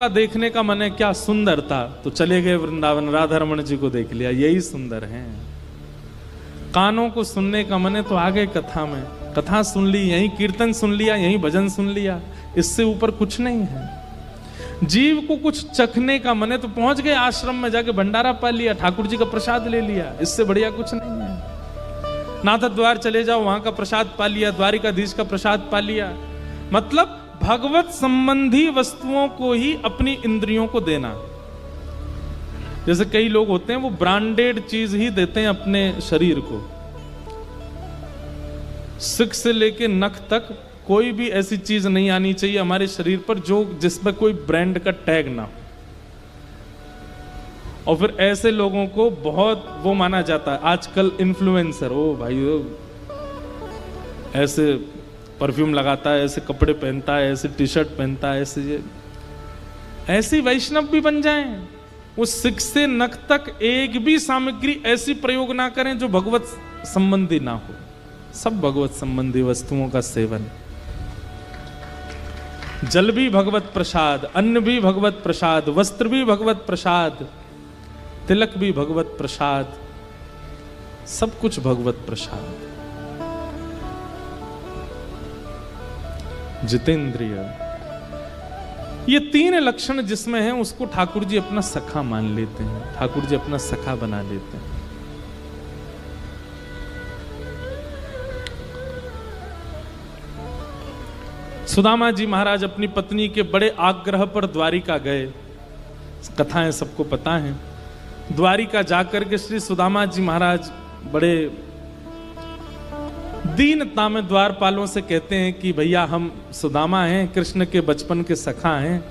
का देखने का मन है, क्या सुंदर था, तो चले गए वृंदावन, राधा रमण जी को देख लिया, यही सुंदर है। कानों को सुनने का मन है तो आ गए कथा में, कथा सुन ली, यही कीर्तन सुन लिया, यही भजन सुन लिया, इससे ऊपर कुछ नहीं है। जीव को कुछ चखने का मन है तो पहुंच गए आश्रम में, जाके भंडारा पा लिया, ठाकुर जी का प्रसाद ले लिया, इससे बढ़िया कुछ नहीं है। नाथ द्वार चले जाओ, वहां का प्रसाद पा लिया, द्वारिकाधीश का प्रसाद पा लिया। मतलब भगवत संबंधी वस्तुओं को ही अपनी इंद्रियों को देना। जैसे कई लोग होते हैं वो ब्रांडेड चीज ही देते हैं अपने शरीर को, सिक से लेके नख तक कोई भी ऐसी चीज नहीं आनी चाहिए हमारे शरीर पर जो जिसमें कोई ब्रांड का टैग ना हो। और फिर ऐसे लोगों को बहुत वो माना जाता है आजकल, इन्फ्लुएंसर, ओ भाई ओ, ऐसे परफ्यूम लगाता है, ऐसे कपड़े पहनता है, ऐसे टी शर्ट पहनता है, ऐसे वैष्णव भी बन जाएं। वो सिक से नख तक एक भी सामग्री ऐसी प्रयोग ना करें जो भगवत संबंधी ना हो, सब भगवत संबंधी वस्तुओं का सेवन। जल भी भगवत प्रसाद, अन्न भी भगवत प्रसाद, वस्त्र भी भगवत प्रसाद, तिलक भी भगवत प्रसाद, सब कुछ भगवत प्रसाद। जितेंद्रिय, ये तीन लक्षण जिसमें हैं उसको ठाकुर जी अपना सखा मान लेते हैं, ठाकुर जी अपना सखा बना लेते हैं। सुदामा जी महाराज अपनी पत्नी के बड़े आग्रह पर द्वारिका गए, कथाएं सबको पता है। द्वारिका जाकर के श्री सुदामा जी महाराज बड़े दीनता में द्वारपालों से कहते हैं कि भैया हम सुदामा हैं, कृष्ण के बचपन के सखा हैं,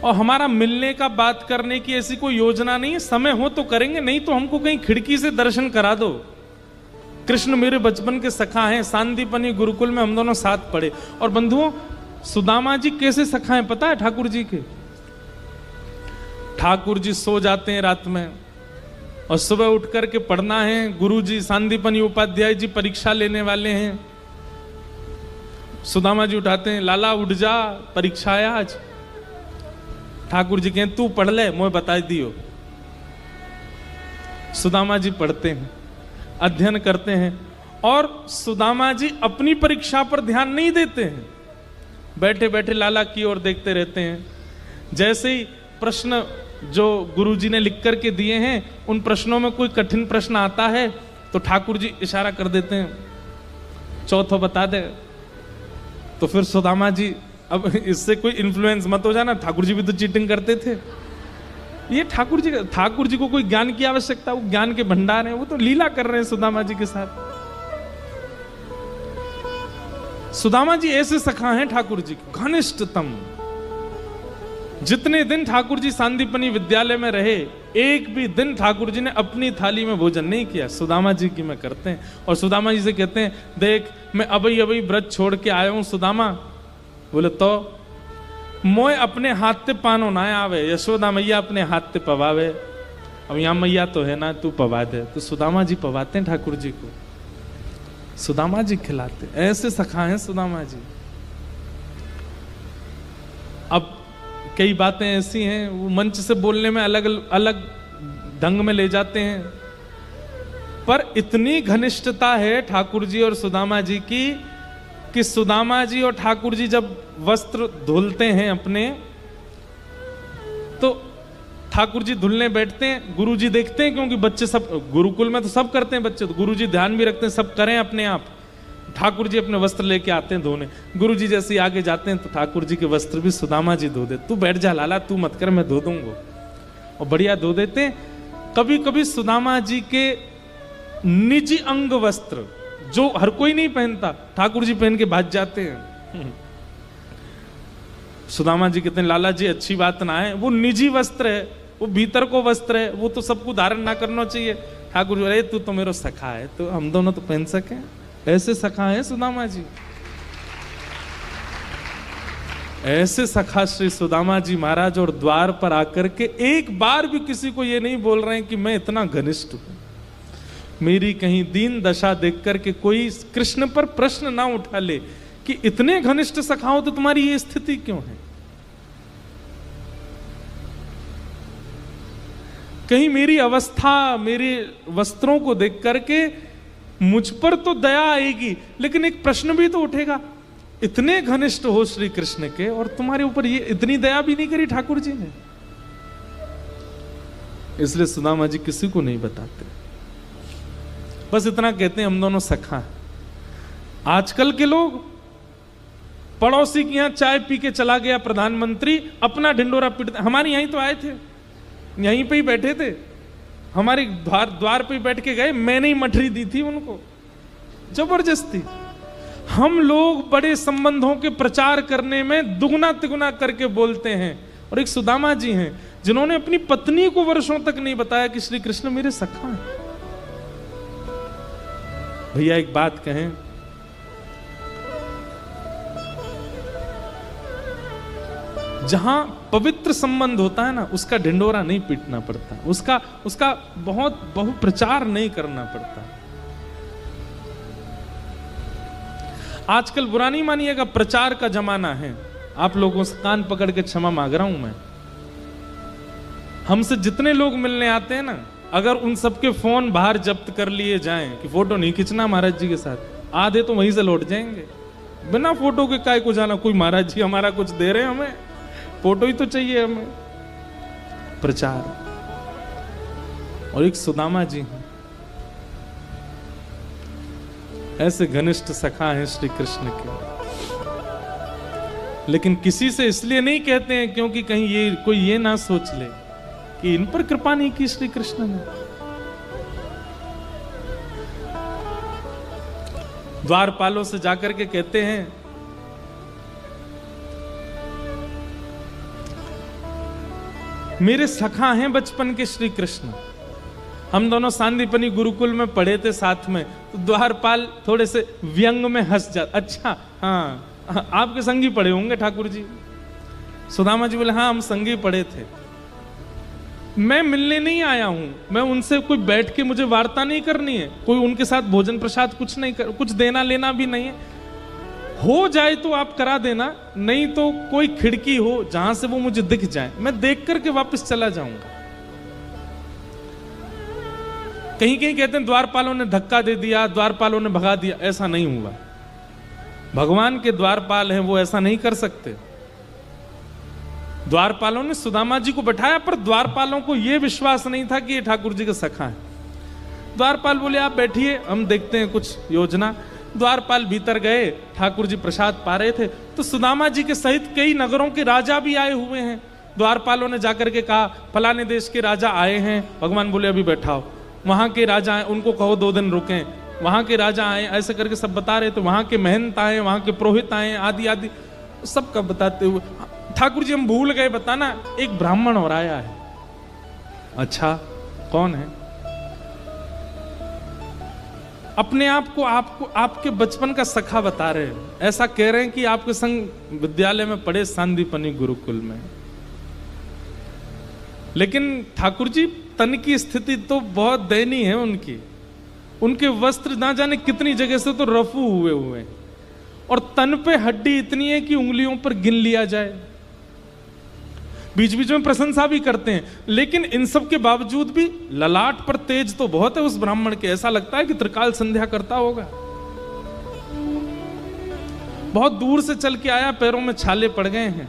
और हमारा मिलने का बात करने की ऐसी कोई योजना नहीं है, समय हो तो करेंगे, नहीं तो हमको कहीं खिड़की से दर्शन करा दो। कृष्ण मेरे बचपन के सखा हैं, सांदीपनी गुरुकुल में हम दोनों साथ पढ़े। और बंधुओं, सुदामा जी कैसे सखा हैं पता है ठाकुर जी के? ठाकुर जी सो जाते हैं रात में और सुबह उठ करके पढ़ना है, गुरुजी सांदीपनी उपाध्याय जी परीक्षा लेने वाले हैं, सुदामा जी उठाते हैं, लाला उठ जा, परीक्षा है आज। ठाकुर जी कहें तू पढ़ ले, मुझे बता दियो। सुदामा जी पढ़ते हैं, अध्ययन करते हैं, और सुदामा जी अपनी परीक्षा पर ध्यान नहीं देते हैं, बैठे बैठे लाला की ओर देखते रहते हैं। जैसे ही प्रश्न जो गुरुजी ने लिख करके दिए हैं, उन प्रश्नों में कोई कठिन प्रश्न आता है तो ठाकुर जी इशारा कर देते हैं, चौथा बता दे। तो फिर सुदामा जी, अब इससे कोई इन्फ्लुएंस मत हो जाना, ठाकुर जी भी तो चीटिंग करते थे। ये ठाकुर जी को कोई ज्ञान की आवश्यकता, वो ज्ञान के भंडार हैं, वो तो लीला कर रहे हैं सुदामा जी के साथ। सुदामा जी ऐसे सखा हैं ठाकुर जी, घनिष्ठतम। जितने दिन ठाकुर जी सांदीपनी विद्यालय में रहे, एक भी दिन ठाकुर जी ने अपनी थाली में भोजन नहीं किया, सुदामा जी की में करते हैं। और सुदामा जी से कहते हैं, देख मैं अभी अभी व्रत छोड़ के आया हूं सुदामा। बोले तो मोय अपने हाथ ते पानो ना आवे, यशोदा मैया अपने हाथ ते पवावे, अब यहां मैया तो है ना, तू पवा दे। तो सुदामा जी पवाते हैं ठाकुर जी को, सुदामा जी खिलाते। ऐसे सखा हैं सुदामा जी। अब कई बातें ऐसी हैं वो मंच से बोलने में अलग अलग ढंग में ले जाते हैं, पर इतनी घनिष्ठता है ठाकुर जी और सुदामा जी की कि सुदामा जी और ठाकुर जी जब वस्त्र धुलते हैं अपने, तो ठाकुर जी धुलने बैठते हैं, गुरु जी देखते हैं, क्योंकि बच्चे सब गुरुकुल में तो सब करते हैं बच्चे, तो गुरु जी ध्यान भी रखते हैं सब करें अपने आप। ठाकुर जी अपने वस्त्र लेके आते हैं धोने, गुरु जी जैसे आगे जाते हैं तो ठाकुर जी के वस्त्र भी सुदामा जी धो दे। तू बैठ जा लाला, तू मत कर, मैं धो दूंगा, और बढ़िया धो देते हैं। कभी कभी सुदामा जी के निजी अंग वस्त्र जो हर कोई नहीं पहनता, ठाकुर जी पहन के भाग जाते हैं। सुदामा जी कहते हैं लाला जी अच्छी बात ना है, वो निजी वस्त्र है, वो भीतर को वस्त्र है, वो तो सबको धारण ना करना चाहिए। ठाकुर जी, अरे तू तो मेरा सखा है, तो हम दोनों तो पहन सके। ऐसे सखा है सुदामा जी, ऐसे सखा श्री सुदामा जी महाराज। और द्वार पर आकर के एक बार भी किसी को ये नहीं बोल रहे हैं कि मैं इतना घनिष्ठ हूं, मेरी कहीं दीन दशा देख करके कोई कृष्ण पर प्रश्न ना उठा ले कि इतने घनिष्ठ सखा हो तो तुम्हारी ये स्थिति क्यों है। कहीं मेरी अवस्था, मेरे वस्त्रों को देख करके मुझ पर तो दया आएगी, लेकिन एक प्रश्न भी तो उठेगा, इतने घनिष्ठ हो श्री कृष्ण के और तुम्हारे ऊपर ये इतनी दया भी नहीं करी ठाकुर जी ने। इसलिए सुदामा जी किसी को नहीं बताते, बस इतना कहते हैं हम दोनों सखा हैं। आजकल के लोग, पड़ोसी के यहां चाय पी के चला गया प्रधानमंत्री, अपना ढिंडोरा पीटते। हमारे यहीं तो आए थे, यहीं पे ही बैठे थे, हमारे द्वार पे बैठ के गए, मैंने ही मठरी दी थी उनको जबरदस्ती। हम लोग बड़े संबंधों के प्रचार करने में दुगना तिगुना करके बोलते हैं, और एक सुदामा जी हैं जिन्होंने अपनी पत्नी को वर्षों तक नहीं बताया कि श्री कृष्ण मेरे सखा हैं। भैया एक बात कहें, जहां पवित्र संबंध होता है ना, उसका ढिंडोरा नहीं पीटना पड़ता, उसका बहुत प्रचार नहीं करना पड़ता। आजकल बुरा नहीं मानिएगा, प्रचार का जमाना है। आप लोगों से कान पकड़ के क्षमा मांग रहा हूं मैं। हमसे जितने लोग मिलने आते हैं ना, अगर उन सबके फोन बाहर जब्त कर लिए जाएं कि फोटो नहीं खींचना महाराज जी के साथ, आधे तो वहीं से लौट जाएंगे। बिना फोटो के काय को जाना, कोई महाराज जी हमारा कुछ दे रहे हैं, हमें फोटो ही तो चाहिए हमें। प्रचार। और एक सुदामा जी हैं, ऐसे घनिष्ठ सखा हैं श्री कृष्ण के, लेकिन किसी से इसलिए नहीं कहते हैं क्योंकि कहीं कोई ये ना सोच ले कि इन पर कृपा नहीं की श्री कृष्ण ने। द्वारपालों से जाकर के कहते हैं, मेरे सखा हैं बचपन के श्री कृष्ण। हम दोनों सांदीपनी गुरुकुल में पढ़े थे साथ में, तो द्वारपाल थोड़े से व्यंग में हंस जाते। अच्छा हाँ, आपके संगी पढ़े होंगे ठाकुर जी। सुदामा जी बोले हाँ हम संगी पढ़े थे। मैं मिलने नहीं आया हूं, मैं उनसे कोई बैठ के मुझे वार्ता नहीं करनी है, कोई उनके साथ भोजन प्रसाद कुछ नहीं कर, कुछ देना लेना भी नहीं है। हो जाए तो आप करा देना, नहीं तो कोई खिड़की हो जहां से वो मुझे दिख जाए, मैं देख करके वापस चला जाऊंगा। कहीं कहीं कहते हैं द्वारपालों ने धक्का दे दिया, द्वारपालों ने भगा दिया, ऐसा नहीं हुआ। भगवान के द्वारपाल हैं, वो ऐसा नहीं कर सकते। द्वारपालों ने सुदामा जी को बैठाया, पर द्वारपालों को यह विश्वास नहीं था कि ये ठाकुर जी के सखा है। द्वारपाल बोले आप बैठिए, हम देखते हैं कुछ योजना। द्वारपाल भीतर गए, ठाकुर जी प्रसाद पा रहे थे, तो सुदामा जी के सहित कई नगरों के राजा भी आए हुए हैं। द्वारपालों ने जाकर के कहा फलाने देश के राजा आए हैं। भगवान बोले अभी बैठाओ। वहां के राजा आए, उनको कहो 2 दिन रुकें। वहां के राजा आए, ऐसे करके सब बता रहे थे। वहां के महंत आए, वहां के पुरोहित आए, आदि आदि सबका बताते हुए ठाकुर जी हम भूल गए बताना, एक ब्राह्मण और आया है। अच्छा कौन है? अपने आप को आपको आपके बचपन का सखा बता रहे हैं, ऐसा कह रहे हैं कि आपके संग विद्यालय में पढ़े सांदीपनी गुरुकुल में। लेकिन ठाकुर जी तन की स्थिति तो बहुत दयनीय है उनकी। उनके वस्त्र ना जाने कितनी जगह से तो रफू हुए और तन पे हड्डी इतनी है कि उंगलियों पर गिन लिया जाए। बीच बीच में प्रशंसा भी करते हैं, लेकिन इन सब के बावजूद भी ललाट पर तेज तो बहुत है उस ब्राह्मण के। ऐसा लगता है कि त्रिकाल संध्या करता होगा। बहुत दूर से चल के आया, पैरों में छाले पड़ गए हैं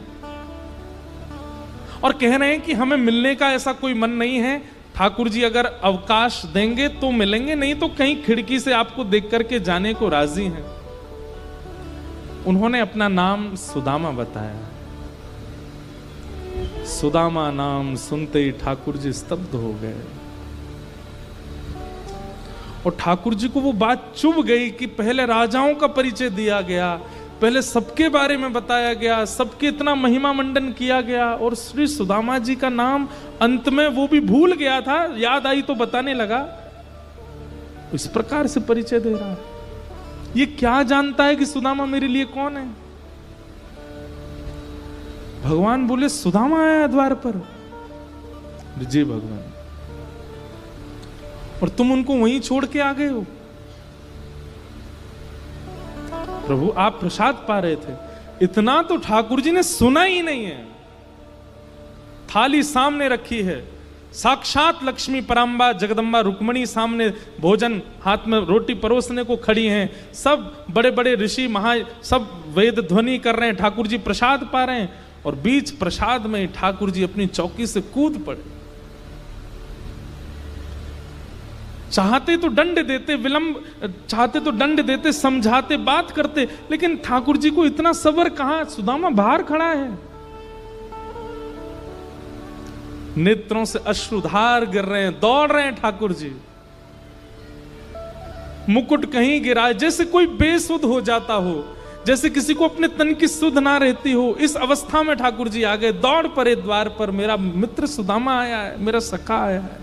और कह रहे हैं कि हमें मिलने का ऐसा कोई मन नहीं है। ठाकुर जी अगर अवकाश देंगे तो मिलेंगे, नहीं तो कहीं खिड़की से आपको देख करके जाने को राजी हैं। उन्होंने अपना नाम सुदामा बताया। सुदामा नाम सुनते ही ठाकुर जी स्तब्ध हो गए और ठाकुर जी को वो बात चुभ गई कि पहले राजाओं का परिचय दिया गया, पहले सबके बारे में बताया गया, सबके इतना महिमा मंडन किया गया, और श्री सुदामा जी का नाम अंत में वो भी भूल गया था, याद आई तो बताने लगा। इस प्रकार से परिचय दे रहा है। ये क्या जानता है कि सुदामा मेरे लिए कौन है? भगवान बोले सुदामा आया द्वार पर। जी भगवान, और तुम उनको वहीं छोड़ के आ गए हो? प्रभु आप प्रसाद पा रहे थे। इतना तो ठाकुर जी ने सुना ही नहीं है। थाली सामने रखी है, साक्षात लक्ष्मी परांबा जगदम्बा रुक्मणी सामने भोजन हाथ में रोटी परोसने को खड़ी हैं। सब बड़े बड़े ऋषि महा सब वेद ध्वनि कर रहे हैं, ठाकुर जी प्रसाद पा रहे हैं, और बीच प्रसाद में ठाकुर जी अपनी चौकी से कूद पड़े। चाहते तो दंड देते, विलंब चाहते तो दंड देते, समझाते, बात करते, लेकिन ठाकुर जी को इतना सब्र कहां। सुदामा बाहर खड़ा है, नेत्रों से अश्रुधार गिर रहे हैं, दौड़ रहे हैं ठाकुर जी। मुकुट कहीं गिरा, जैसे कोई बेसुध हो जाता हो, जैसे किसी को अपने तन की सुध ना रहती हो। इस अवस्था में ठाकुर जी आ गए, दौड़ पड़े द्वार पर, मेरा मित्र सुदामा आया है, मेरा सखा आया है।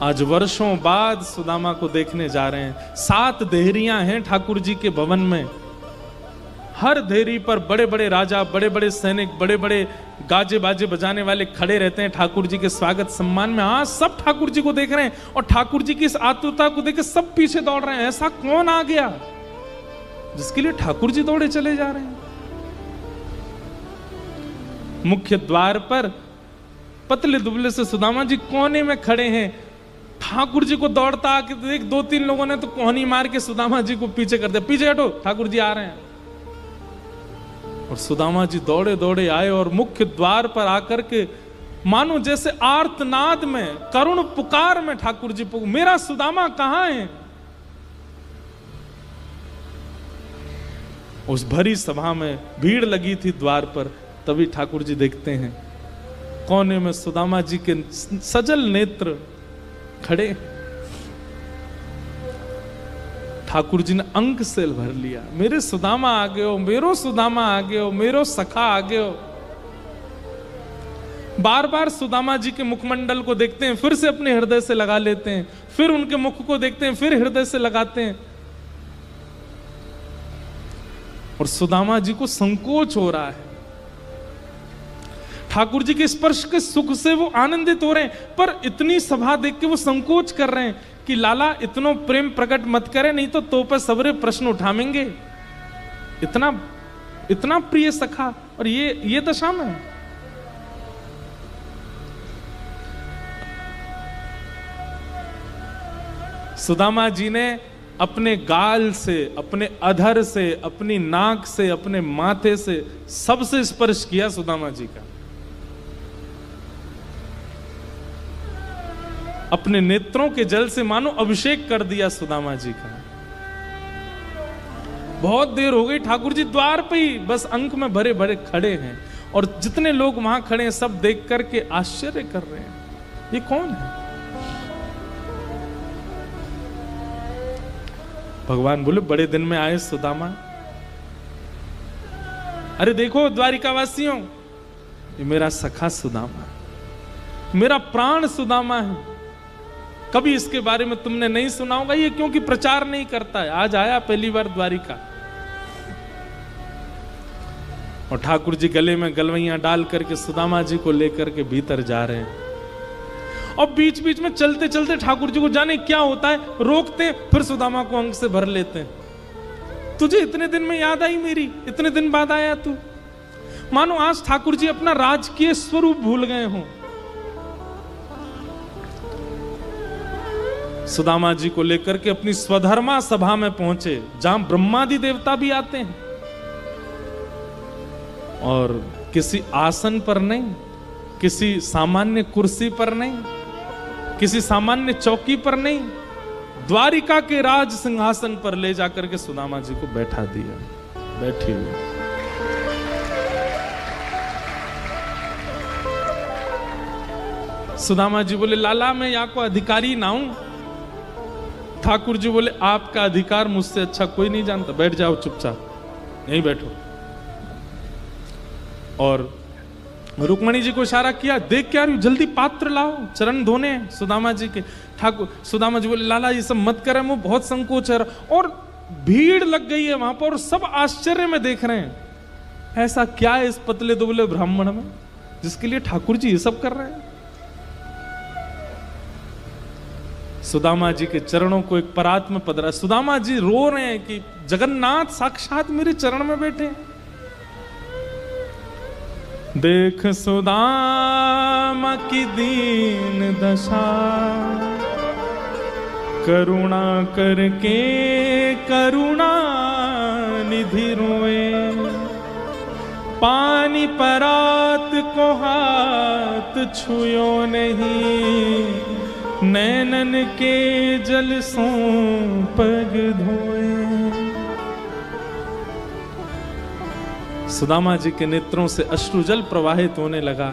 आज वर्षों बाद सुदामा को देखने जा रहे हैं। 7 देहरियां हैं ठाकुर जी के भवन में। हर देहरी पर बड़े बड़े राजा, बड़े बड़े सैनिक, बड़े बड़े गाजे बाजे बजाने वाले खड़े रहते हैं ठाकुर जी के स्वागत सम्मान में। हाँ, सब ठाकुर जी को देख रहे हैं, और ठाकुर जी की इस आतुरता को देख के सब पीछे दौड़ रहे हैं। ऐसा कौन आ गया जिसके लिए ठाकुर जी दौड़े चले जा रहे हैं? मुख्य द्वार पर पतले दुबले से सुदामा जी कोने में खड़े हैं। ठाकुर जी को दौड़ता आके देख 2-3 लोगों ने तो कोहनी मार के सुदामा जी को पीछे कर दिया, पीछे हटो, ठाकुर जी आ रहे हैं। और सुदामा जी दौड़े दौड़े आए और मुख्य द्वार पर आकर के मानो जैसे आर्तनाद में, करुण पुकार में ठाकुर जी मेरा सुदामा कहां है? उस भरी सभा में भीड़ लगी थी द्वार पर, तभी ठाकुर जी देखते हैं कोने में सुदामा जी के सजल नेत्र खड़े। ठाकुर जी ने अंक से भर लिया, मेरे सुदामा आ गए हो, मेरो सुदामा आ गए हो, मेरो सखा आ गए हो। बार बार सुदामा जी के मुखमंडल को देखते हैं, फिर से अपने हृदय से लगा लेते हैं, फिर उनके मुख को देखते हैं, फिर हृदय से लगाते हैं। और सुदामा जी को संकोच हो रहा है। ठाकुर जी के स्पर्श के सुख से वो आनंदित हो रहे हैं, पर इतनी सभा देख के वो संकोच कर रहे हैं कि लाला इतनो प्रेम प्रकट मत करे, नहीं तो पर सबरे प्रश्न उठाएंगे। इतना इतना प्रिय सखा और ये दशा में। सुदामा जी ने अपने गाल से, अपने अधर से, अपनी नाक से, अपने माथे से सबसे स्पर्श किया सुदामा जी का। अपने नेत्रों के जल से मानो अभिषेक कर दिया सुदामा जी का। बहुत देर हो गई, ठाकुर जी द्वार पे ही बस अंक में भरे भरे खड़े हैं, और जितने लोग वहां खड़े हैं सब देख करके आश्चर्य कर रहे हैं, ये कौन है? भगवान बोले, बड़े दिन में आए सुदामा। अरे देखो द्वारिकावासियों, ये मेरा सखा सुदामा, मेरा प्राण सुदामा है। कभी इसके बारे में तुमने नहीं सुना होगा, ये क्योंकि प्रचार नहीं करता है, आज आया पहली बार द्वारिका। और ठाकुर जी गले में गलवैयां डाल करके सुदामा जी को लेकर के भीतर जा रहे हैं। और बीच बीच में चलते चलते ठाकुर जी को जाने क्या होता है, रोकते, फिर सुदामा को अंक से भर लेते हैं। तुझे इतने दिन में याद आई मेरी, इतने दिन बाद आया तू। मानो आज ठाकुर जी अपना राजकीय स्वरूप भूल गए हों। सुदामा जी को लेकर के अपनी स्वधर्मा सभा में पहुंचे, जहां ब्रह्मादि देवता भी आते हैं, और किसी आसन पर नहीं, किसी सामान्य कुर्सी पर नहीं, किसी सामान्य चौकी पर नहीं, द्वारिका के राज सिंहासन पर ले जाकर के सुदामा जी को बैठा दिया। बैठे हुए सुदामा जी बोले, लाला मैं यहाँ को अधिकारी ना हूं। ठाकुर जी बोले, आपका अधिकार मुझसे अच्छा कोई नहीं जानता, बैठ जाओ चुपचाप, यहीं बैठो। और रुक्मणी जी को इशारा किया, देख क्या रही, जल्दी पात्र लाओ, चरण धोने सुदामा जी के। ठाकुर सुदामा जी बोले, लाला ये सब मत करें, वो बहुत संकोच है। और भीड़ लग गई है वहां पर, और सब आश्चर्य में देख रहे हैं, ऐसा क्या है इस पतले दुबले ब्राह्मण में जिसके लिए ठाकुर जी ये सब कर रहे हैं। सुदामा जी के चरणों को एक परात्म पदरा, सुदामा जी रो रहे हैं कि जगन्नाथ साक्षात मेरे चरण में बैठे हैं। देख सुदामा सुदामा की दीन दशा, करुणा करके करुणा निधि रोए, पानी परात को हाथ छुयो नहीं, नैनन के जल सो पग धोए। सुदामा जी के नेत्रों से अश्रुजल प्रवाहित होने लगा,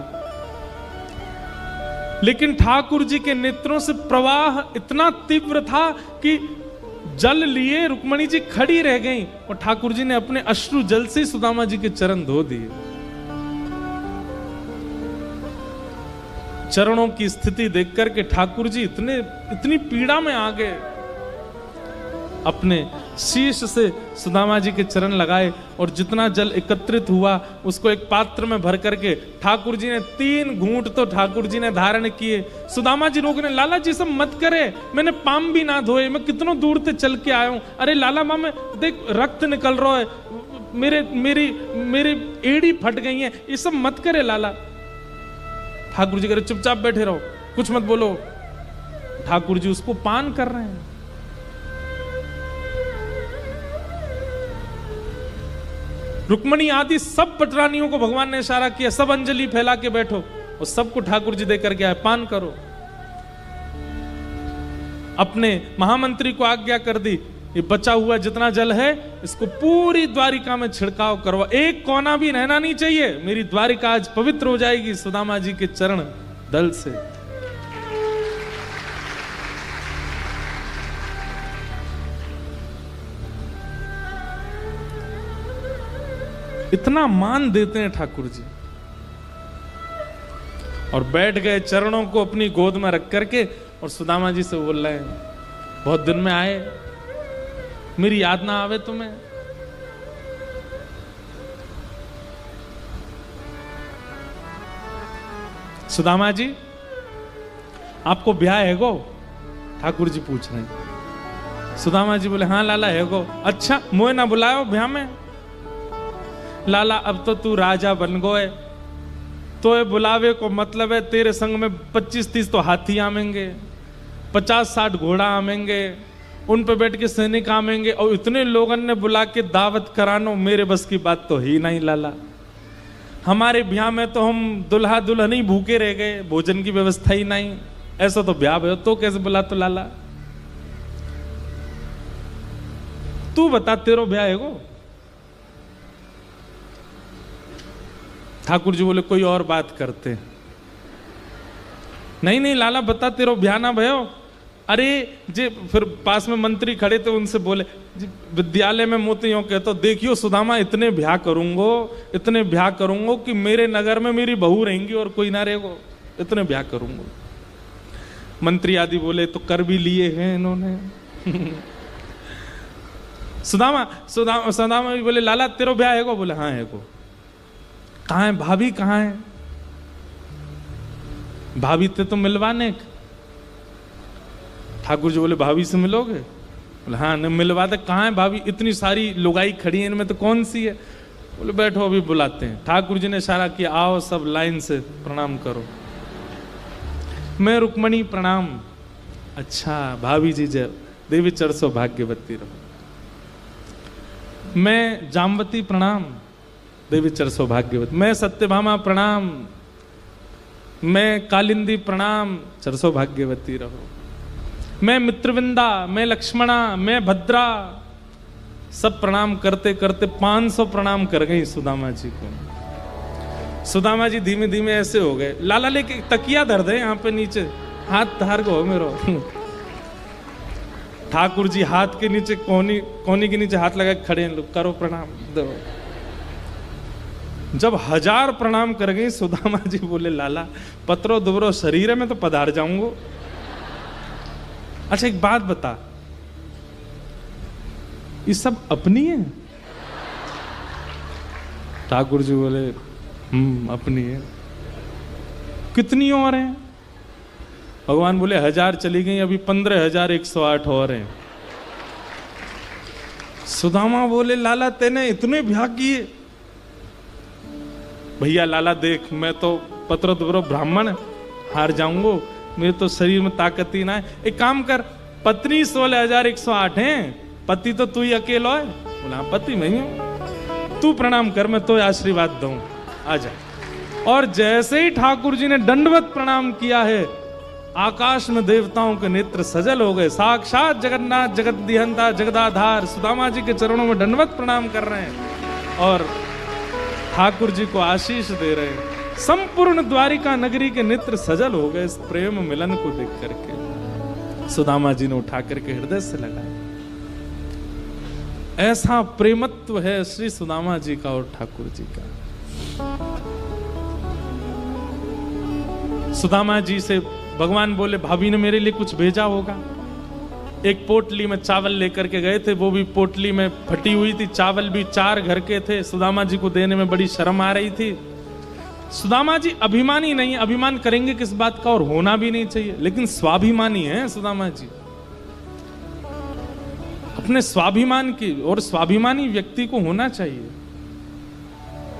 लेकिन ठाकुर जी के नेत्रों से प्रवाह इतना तीव्र था कि जल लिए रुक्मणी जी खड़ी रह गईं और ठाकुर जी ने अपने अश्रु जल से सुदामा जी के चरण धो दिए। चरणों की स्थिति देखकर के ठाकुर जी इतनी पीड़ा में आ गए, अपने शीश से सुदामा जी के चरण लगाए और जितना जल एकत्रित हुआ उसको एक पात्र में भर करके ठाकुर जी ने 3 घूंट तो ठाकुर जी ने धारण किए। सुदामा जी रोकने, लाला जी सब मत करे, मैंने पाम भी ना धोए, मैं कितनों दूर से चल के आया हूं। अरे लाला माँ में देख रक्त निकल रहा है, मेरी एड़ी फट गई है, ये सब मत करे लाला। ठाकुर जी कह रहे चुपचाप बैठे रहो, कुछ मत बोलो। ठाकुर जी उसको पान कर रहे हैं। रुक्मणी आदि सब पटरानियों को भगवान ने इशारा किया, सब अंजलि फैला के बैठो और सबको ठाकुर जी देकर के आए, पान करो। अपने महामंत्री को आज्ञा कर दी, ये बचा हुआ जितना जल है इसको पूरी द्वारिका में छिड़काव करवा, एक कोना भी रहना नहीं चाहिए, मेरी द्वारिका आज पवित्र हो जाएगी सुदामा जी के चरण दल से। इतना मान देते हैं ठाकुर जी। और बैठ गए चरणों को अपनी गोद में रख करके और सुदामा जी से बोल रहे हैं, बहुत दिन में आए, मेरी याद ना आवे तुम्हें? सुदामा जी आपको ब्याह है गो? ठाकुर जी पूछ रहे हैं। सुदामा जी बोले हाँ लाला है गो। अच्छा मोए ना बुलायो ब्याह में? लाला अब तो तू राजा बन गए, तो ये बुलावे को मतलब है तेरे संग में 25-30 तो हाथी आमेंगे, 50-60 घोड़ा आमेंगे, उन पे बैठ के सैनिक आमेंगे और इतने लोगन ने बुला के दावत करानो मेरे बस की बात तो ही नहीं लाला। हमारे ब्याह में तो हम दुल्हा दुल्हन ही भूखे रह गए, भोजन की व्यवस्था ही नहीं, ऐसा तो ब्याह है तो कैसे बुला? तो लाला तू बता तेरो ब्याह है गो? ठाकुर जी बोले कोई और बात करते। नहीं नहीं लाला बता तेरो ब्याह ना भयो। अरे जे फिर पास में मंत्री खड़े थे उनसे बोले विद्यालय में मोतियों कहते देखियो सुदामा इतने ब्याह करूंगो कि मेरे नगर में मेरी बहू रहेंगी और कोई ना रहेगो, इतने ब्याह करूंगो। मंत्री आदि बोले तो कर भी लिए हैं इन्होंने। सुदामा भी बोले लाला तेरो ब्याह है गो? बोले हाँ है गो। कहाँ है भाभी? कहाँ है भाभी? ते तो मिलवाने। ठाकुर जी बोले भाभी से मिलोगे? बोले हाँ न मिलवा दे। कहाँ है भाभी? इतनी सारी लुगाई खड़ी है, इनमें तो कौन सी है? बोले बैठो अभी बुलाते हैं। ठाकुर जी ने इशारा किया आओ सब लाइन से प्रणाम करो। मैं रुक्मणी प्रणाम। अच्छा भाभी जी जय, देवी चरसो भाग्यवती रहो। मैं जामवती प्रणाम, देवी चरसो भाग्यवती। मैं सत्यभामा प्रणाम, मैं कालिंदी प्रणाम, चरसो भाग्यवती रहो। मैं मित्रविंदा, मैं लक्ष्मणा, मैं भद्रा, सब प्रणाम करते करते 500 प्रणाम कर गई सुदामा जी को। सुदामा जी धीमे धीमे ऐसे हो गए। लाला लेके तकिया धर दे यहाँ पे नीचे, हाथ धार को मेरो। ठाकुर जी हाथ के नीचे कोनी के नीचे हाथ लगा खड़े हैं, लोग करो प्रणाम दो। जब 1000 प्रणाम कर गई सुदामा जी बोले लाला पत्रो दुबरो शरीर में तो पधार जाऊंगो। अच्छा एक बात बता, ये सब अपनी है? ठाकुर जी बोले अपनी है। कितनी और हैं? भगवान बोले 1000 चली गई, अभी 15,108 और हैं। सुदामा बोले लाला तेने इतने ब्याह किए? भैया लाला देख मैं तो पत्र दुबरो ब्राह्मण, हार जाऊंगो, मेरे तो शरीर में ताकत ही ना है। एक काम कर, पत्नी 16,108 हैं, पति तो तू ही अकेला है। बोला पति मैं ही हूं, तू प्रणाम कर, मैं तो आशीर्वाद दूं, आ जा। और जैसे ही ठाकुर जी ने दंडवत प्रणाम किया है, आकाश में देवताओं के नेत्र सजल हो गए। साक्षात जगन्नाथ जगद्दिहंता जगदाधार सुदामा जी के चरणों में दंडवत प्रणाम कर रहे हैं और ठाकुर जी को आशीष दे रहे हैं। संपूर्ण द्वारिका नगरी के नेत्र सजल हो गए इस प्रेम मिलन को देख करके। सुदामा जी ने उठा करके हृदय से लगाया। ऐसा प्रेमत्व है श्री सुदामा जी का और ठाकुर जी का। सुदामा जी से भगवान बोले भाभी ने मेरे लिए कुछ भेजा होगा। एक पोटली में चावल लेकर के गए थे, वो भी पोटली में फटी हुई थी, चावल भी 4 घर के थे। सुदामा जी को देने में बड़ी शर्म आ रही थी। सुदामा जी अभिमानी नहीं, अभिमान करेंगे किस बात का, और होना भी नहीं चाहिए, लेकिन स्वाभिमानी है सुदामा जी, अपने स्वाभिमान की, और स्वाभिमानी व्यक्ति को होना चाहिए।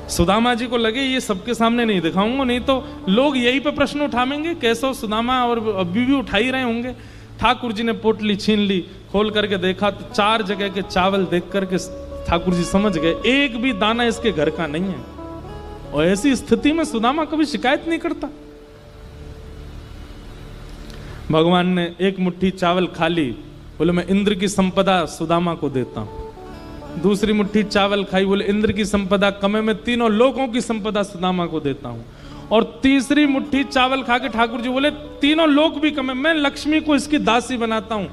सुदामा जी को लगे ये सबके सामने नहीं दिखाऊंगा, नहीं तो लोग यही पे प्रश्न उठाएंगे कैसे सुदामा, और अभी भी उठा ही रहे होंगे। ठाकुर जी ने पोटली छीन ली, खोल करके देखा तो 4 जगह के चावल देख करके ठाकुर जी समझ गए एक भी दाना इसके घर का नहीं है। और ऐसी स्थिति में सुदामा कभी शिकायत नहीं करता। भगवान ने एक मुट्ठी चावल खा ली, बोले मैं इंद्र की संपदा सुदामा को देता हूं। दूसरी मुट्ठी चावल खाई, बोले इंद्र की संपदा कम है, मैं तीनों लोगों की संपदा सुदामा को देता हूं। और तीसरी मुट्ठी चावल खा के ठाकुर जी बोले तीनों लोग भी कम है, मैं लक्ष्मी को इसकी दासी बनाता हूं।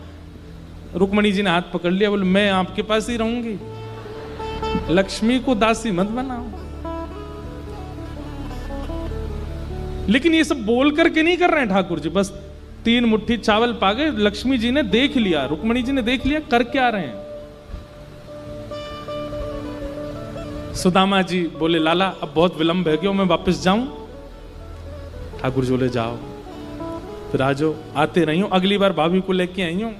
रुक्मणी जी ने हाथ पकड़ लिया, बोले मैं आपके पास ही रहूंगी, लक्ष्मी को दासी मत बनाओ। लेकिन ये सब बोल करके नहीं कर रहे हैं ठाकुर जी, बस 3 मुट्ठी चावल पा गए। लक्ष्मी जी ने देख लिया, रुक्मणी जी ने देख लिया कर क्या रहे हैं। सुदामा जी बोले लाला अब बहुत विलंब है, क्यों मैं वापस जाऊं? ठाकुर जी बोले जाओ, फिर आजो, आते नहीं हो, अगली बार भाभी को लेके आई हूं।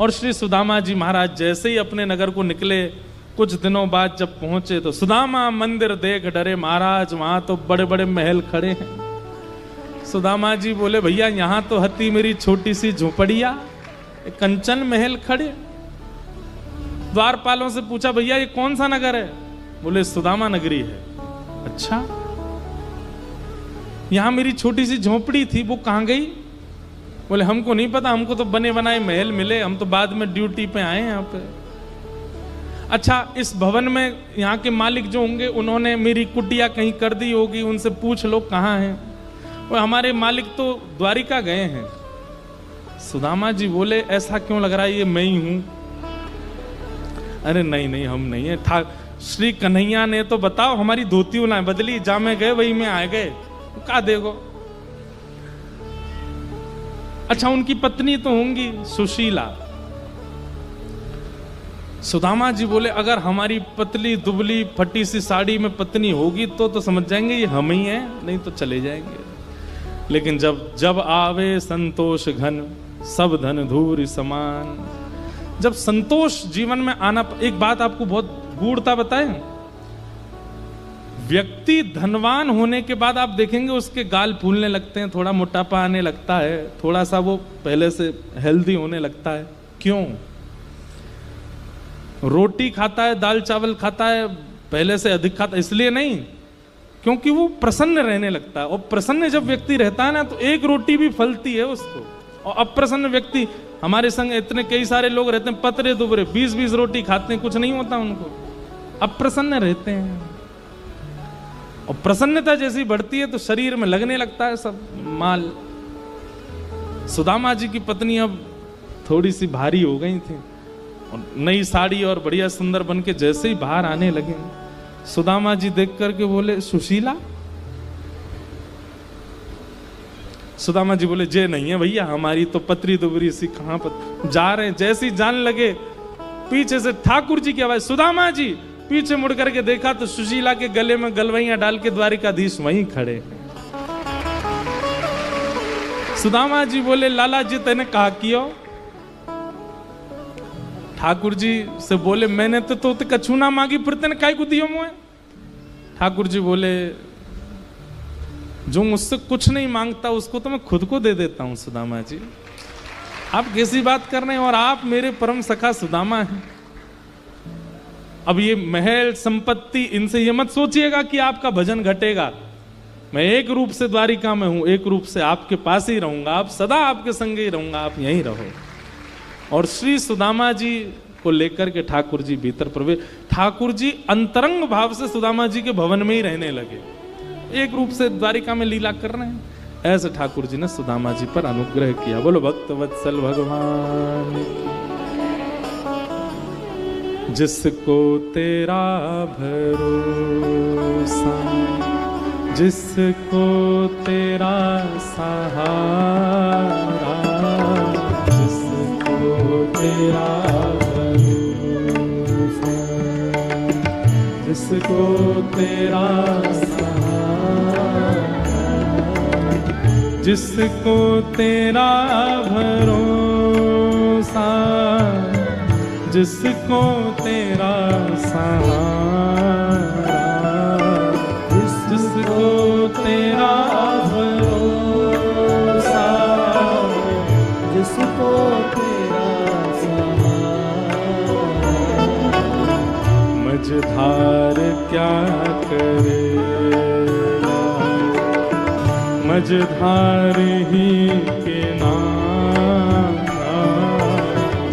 और श्री सुदामा जी महाराज जैसे ही अपने नगर को निकले, कुछ दिनों बाद जब पहुंचे तो सुदामा मंदिर देख डरे महाराज, वहां तो बड़े बड़े महल खड़े हैं। सुदामा जी बोले भैया यहां तो हती मेरी छोटी सी झोपड़िया, कंचन महल खड़े। द्वारपालों से पूछा भैया ये कौन सा नगर है? बोले सुदामा नगरी है। अच्छा, यहां मेरी छोटी सी झोपड़ी थी वो कहां गई? बोले हमको नहीं पता, हमको तो बने बनाए महल मिले, हम तो बाद में ड्यूटी पे आए यहाँ पे। अच्छा, इस भवन में यहाँ के मालिक जो होंगे उन्होंने मेरी कुटिया कहीं कर दी होगी, उनसे पूछ लो कहाँ हैं। और हमारे मालिक तो द्वारिका गए हैं। सुदामा जी बोले ऐसा क्यों लग रहा है ये मैं ही हूं? अरे नहीं नहीं हम नहीं है, श्री कन्हैया ने तो बताओ हमारी धोती ना बदली, जा में गए वही में आ गए, का देखो। अच्छा, उनकी पत्नी तो होंगी सुशीला। सुदामा जी बोले अगर हमारी पतली दुबली फटी सी साड़ी में पत्नी होगी तो समझ जाएंगे ये हम ही हैं, नहीं तो चले जाएंगे। लेकिन जब आवे संतोष घन सब धन धूर समान, जब संतोष जीवन में आना। एक बात आपको बहुत गूढ़ता बताएं, व्यक्ति धनवान होने के बाद आप देखेंगे उसके गाल फूलने लगते हैं, थोड़ा मोटापा आने लगता है, थोड़ा सा वो पहले से हेल्दी होने लगता है। क्यों? रोटी खाता है, दाल चावल खाता है, पहले से अधिक खाता है, इसलिए नहीं, क्योंकि वो प्रसन्न रहने लगता है। और प्रसन्न जब व्यक्ति रहता है ना तो एक रोटी भी फलती है उसको। और अप्रसन्न व्यक्ति, हमारे संग इतने कई सारे लोग रहते हैं पतरे दुबरे, 20-20 रोटी खाते हैं, कुछ नहीं होता उनको, अप्रसन्न रहते हैं। और प्रसन्नता जैसी बढ़ती है तो शरीर में लगने लगता है सब माल। सुदामा जी की पत्नी अब थोड़ी सी भारी हो गई थी, और नई साड़ी और बढ़िया सुंदर बन के जैसे ही बाहर आने लगे, सुदामा जी देख करके बोले सुशीला। सुदामा जी बोले जे नहीं है भैया, हमारी तो पतरी दुबरी सी कहां पर जा रहे हैं। जैसे ही जाने लगे पीछे से ठाकुर जी की आवाज, सुदामा जी। पीछे मुड़ करके देखा तो सुशीला के गले में गलवैयां डाल के द्वारिकाधीश वहीं खड़े हैं। सुदामा जी बोले लाला जी तेने कहा कियो? ठाकुर जी से बोले मैंने तो कछु ना मांगी, फिर तेने काय को दियो मुझे? ठाकुर जी बोले जो मुझसे कुछ नहीं मांगता उसको तो मैं खुद को दे देता हूं सुदामा जी। आप कैसी बात कर रहे हैं, और आप मेरे परम सखा सुदामा हैं। अब ये महल संपत्ति, इनसे ये मत सोचिएगा कि आपका भजन घटेगा। मैं एक रूप से द्वारिका में हूं, एक रूप से आपके पास ही रहूंगा, आप सदा आपके संग ही रहूंगा, आप यहीं रहो। और श्री सुदामा जी को लेकर के ठाकुर जी भीतर प्रवेश, ठाकुर जी अंतरंग भाव से सुदामा जी के भवन में ही रहने लगे, एक रूप से द्वारिका में लीला कर रहे हैं। ऐसे ठाकुर जी ने सुदामा जी पर अनुग्रह किया। बोलो भक्त वत्सल भगवान की। जिसको तेरा भरोसा, जिसको तेरा सहारा, जिसको तेरा भरोसा, जिसको तेरा सहारा, जिसको तेरा भरोसा, जिसको तेरा सहारा, जिसको तेरा भरोसा, जिसको तेरा सहारा, मझधार क्या करेगा, मझधार ही किनारा,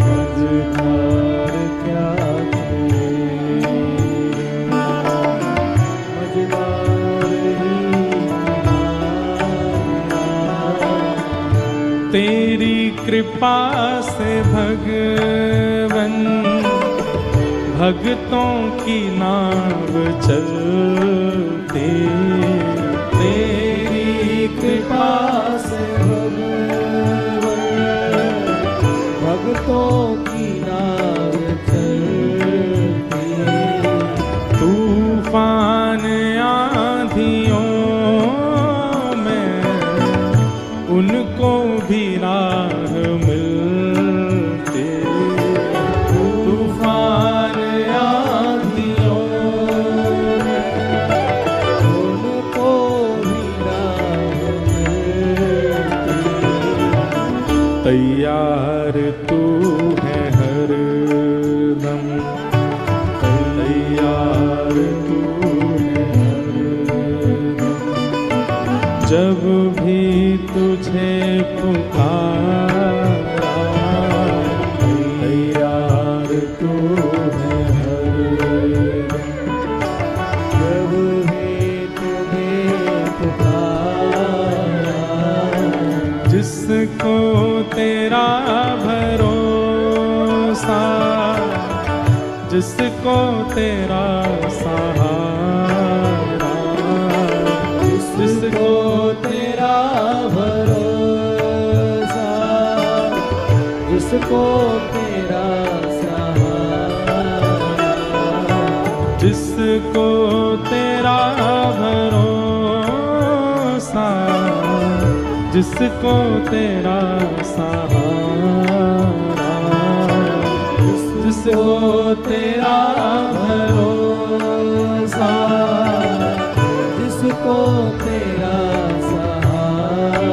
मझधार क्या करेगा, मझधार ही किनारा। तेरी कृपा से भगवन भक्तों की नाव चलती, तेरी कृपा से भक्तों की नाव चलती, तूफान आंधियों में उनको भी राह मिलती, तूफान आंधियों में उनको भी राह मिलती। तैयार तू है हरदम, तैयार तू है हरदम, जब भी तुझे पुकारा, तैयार तू है हरदम, जब भी तुम्हें पुकारा, जिसको तेरा भरोसा, जिसको तेरा सहारा, जिसको तेरा भरोसा, जिसको तेरा सहारा, जिसको तेरा भरोसा, जिसको तेरा सहारा, जिसको तेरा भरोसा, जिसको तेरा सहारा,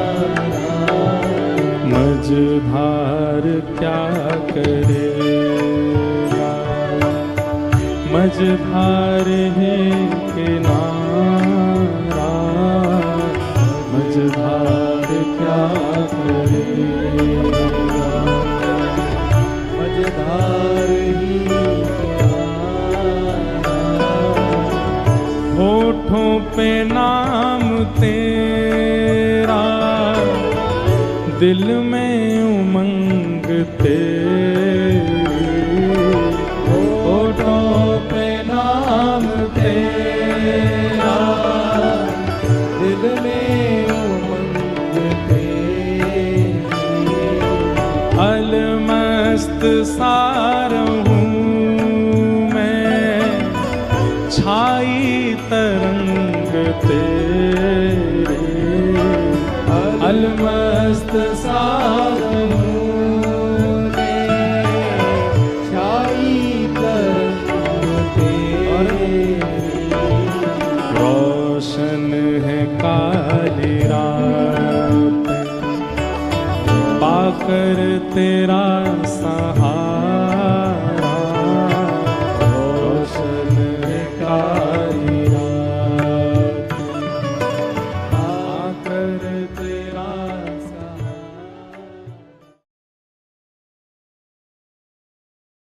मझधार क्या करेगा, मझधार है किनारा, मझधार क्या करेगा, मझधार ही किनारा। होठों पे नाम तेरा, दिल में उमंग तेरी, होठों पे नाम तेरा, दिल में उमंग तेरी, अलमस्त सार हूँ मैं, छाई तरंग तेरे, अलमस्त सार हूँ मैं, हैं काली रात, पाकर तेरा सहारा